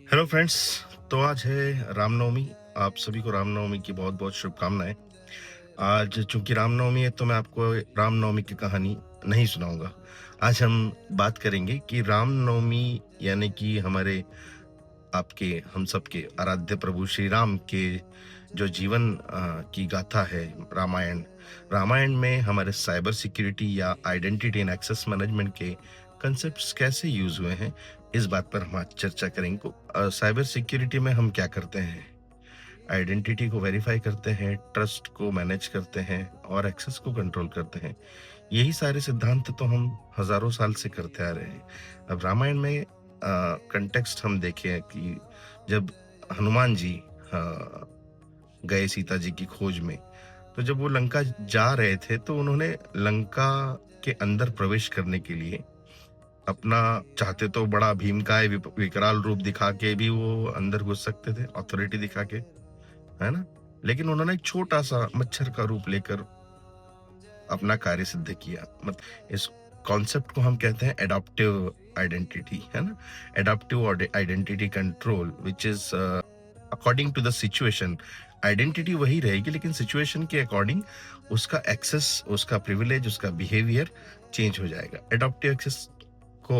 Hello friends. तो आज है रामनवमी। आप सभी को रामनवमी की बहुत बहुत शुभकामनाएं। आज चूंकि रामनवमी है तो मैं आपको रामनवमी की कहानी नहीं सुनाऊंगा। आज हम बात करेंगे कि रामनवमी यानी कि हमारे आपके हम सबके आराध्य प्रभु श्री राम के जो जीवन की गाथा है। रामायण रामायण में हमारे साइबर सिक्योरिटी या आइडेंटिटी एंड एक्सेस मैनेजमेंट के कंसेप्ट्स कैसे यूज हुए हैं, इस बात पर हम आज चर्चा करेंगे। साइबर सिक्योरिटी में हम क्या करते हैं? आइडेंटिटी को वेरीफाई करते हैं, ट्रस्ट को मैनेज करते हैं और एक्सेस को कंट्रोल करते हैं। यही सारे सिद्धांत तो हम हजारों साल से करते आ रहे हैं। अब रामायण में कंटेक्स्ट हम देखें कि जब हनुमान जी गए सीता जी की खोज में, तो जब वो लंका जा रहे थे तो उन्होंने लंका के अंदर प्रवेश करने के लिए अपना चाहते तो बड़ा भीमकाय विकराल रूप दिखा के भी वो अंदर घुस सकते थे, अथॉरिटी दिखा के, है ना। लेकिन उन्होंने एक छोटा सा मच्छर का रूप लेकर अपना कार्य सिद्ध किया। मतलब इस कॉन्सेप्ट को हम कहते हैं एडॉप्टिव आइडेंटिटी, है ना। Adaptive identity control which is according to the situation. Identity वही रहेगी लेकिन सिचुएशन के अकॉर्डिंग उसका एक्सेस, उसका प्रिविलेज, उसका बिहेवियर चेंज हो जाएगा। एडॉप्टिव एक्सेस को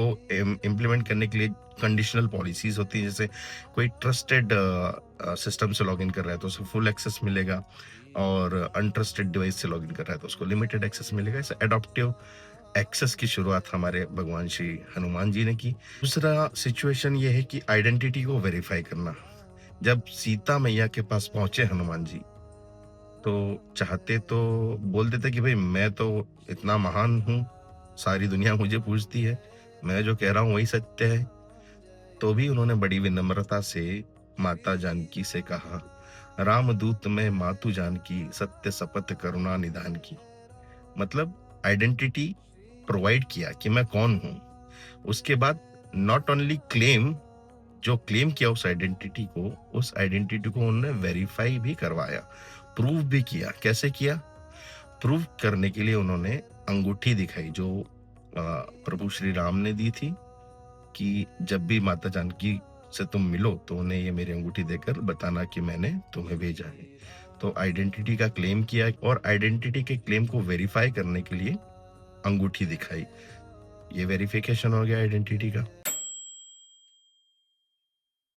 इम्प्लीमेंट करने के लिए कंडीशनल पॉलिसीज होती है। जैसे कोई ट्रस्टेड सिस्टम से लॉगिन कर रहा है तो उसे फुल एक्सेस मिलेगा, और अनट्रस्टेड डिवाइस से लॉगिन कर रहा है तो उसको लिमिटेड एक्सेस मिलेगा। ऐसे एडॉप्टिव एक्सेस की शुरुआत हमारे भगवान श्री हनुमान जी ने की। दूसरा सिचुएशन ये है कि आइडेंटिटी को वेरीफाई करना। जब सीता मैया के पास पहुंचे हनुमान जी, तो चाहते तो बोल देते कि भाई मैं तो इतना महान हूं, सारी दुनिया मुझे पूजती है, मैं जो कह रहा हूं वही सत्य है। तो भी उन्होंने बड़ी विनम्रता से माता जानकी से कहा, रामदूत में मातु जानकी, सत्य शपथ करुणा निदान की। मतलब आइडेंटिटी प्रोवाइड किया कि मैं कौन हूं। उसके बाद नॉट ओनली क्लेम, जो क्लेम किया उस आइडेंटिटी को, उस आइडेंटिटी को उन्होंने वेरीफाई भी करवाया, प्रूव भी किया। कैसे किया? प्रूव करने के लिए उन्होंने अंगूठी दिखाई जो प्रभु श्री राम ने दी थी, कि जब भी माता जानकी से तुम मिलो तो उन्हें ये मेरी अंगूठी देकर बताना कि मैंने तुम्हें भेजा है। तो आइडेंटिटी का क्लेम किया और आइडेंटिटी के क्लेम को वेरीफाई करने के लिए अंगूठी दिखाई। ये वेरिफिकेशन हो गया आइडेंटिटी का।